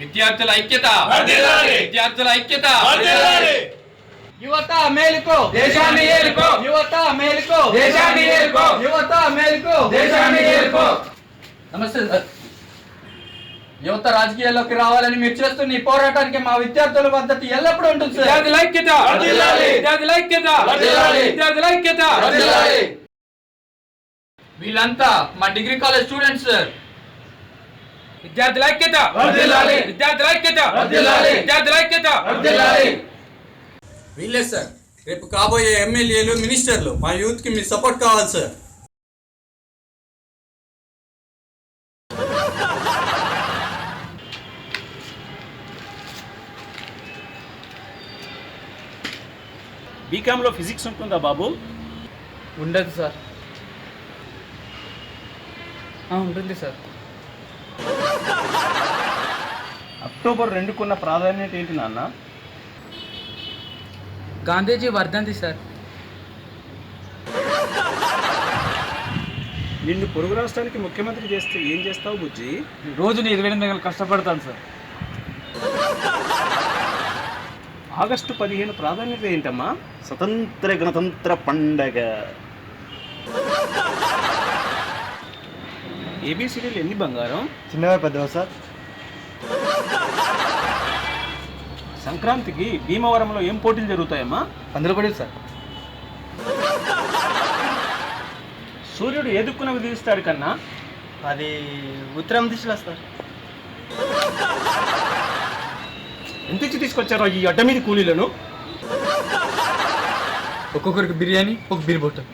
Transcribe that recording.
విద్యార్థుల ఐక్యత, విద్యార్థుల ఐక్యత. యువత మేలుకో, దేశాన్ని ఏలుకో. యువత మేలుకో, దేశాన్ని ఏలుకో. యువత మేలుకో, దేశాన్ని ఏలుకో. నమస్తే సార్. యువత రాజకీయాల్లోకి రావాలని మీరు చేస్తున్న ఈ పోరాటానికి మా విద్యార్థుల మద్దతు ఎల్లప్పుడూ ఉంటుంది సార్. విద్యార్థుల ఐక్యత, విద్యార్థుల ఐక్యత, విద్యార్థుల ఐక్యత. వీళ్ళంతా మా డిగ్రీ కాలేజ్ స్టూడెంట్స్ సార్. విద్యార్థుల ఐక్యత, విద్యార్థుల ఐక్యత, విద్యార్థుల ఐక్యత. వీళ్ళే సార్ రేపు కాబోయే ఎమ్మెల్యేలు, మినిస్టర్లు. మా యూత్ కి మీ సపోర్ట్ కావాలి సార్. బీకామ్లో ఫిజిక్స్ ఉంటుందా బాబు? ఉండదు సార్. ఉంటుంది సార్. అక్టోబర్ 2కున్న ప్రాధాన్యత ఏంటి నాన్న? గాంధీజీ వర్ధంతి సార్. నిన్ను పొరుగు రాష్ట్రానికి ముఖ్యమంత్రి చేస్తే ఏం చేస్తావు బుజ్జి? రోజు 28 గంటలు కష్టపడతాను సార్. ఆగస్టు 15 ప్రాధాన్యత ఏంటమ్మా? స్వతంత్ర గణతంత్ర పండగ. ఏబిసిడీలు ఎన్ని బంగారం? చిన్నగా పెద్దవా సార్? సంక్రాంతికి భీమవరంలో ఏం పోటీలు జరుగుతాయమ్మా? అందులో పడి సార్. సూర్యుడు ఏ దిక్కున ఉదయిస్తాడు కన్నా? అది ఉత్తరం దిశలో సార్. ఎంత ఇచ్చి తీసుకొచ్చారో ఈ అడ్డ మీద కూలీలను? ఒక్కొక్కరికి బిర్యానీ, ఒక బీర్ బాటిల్.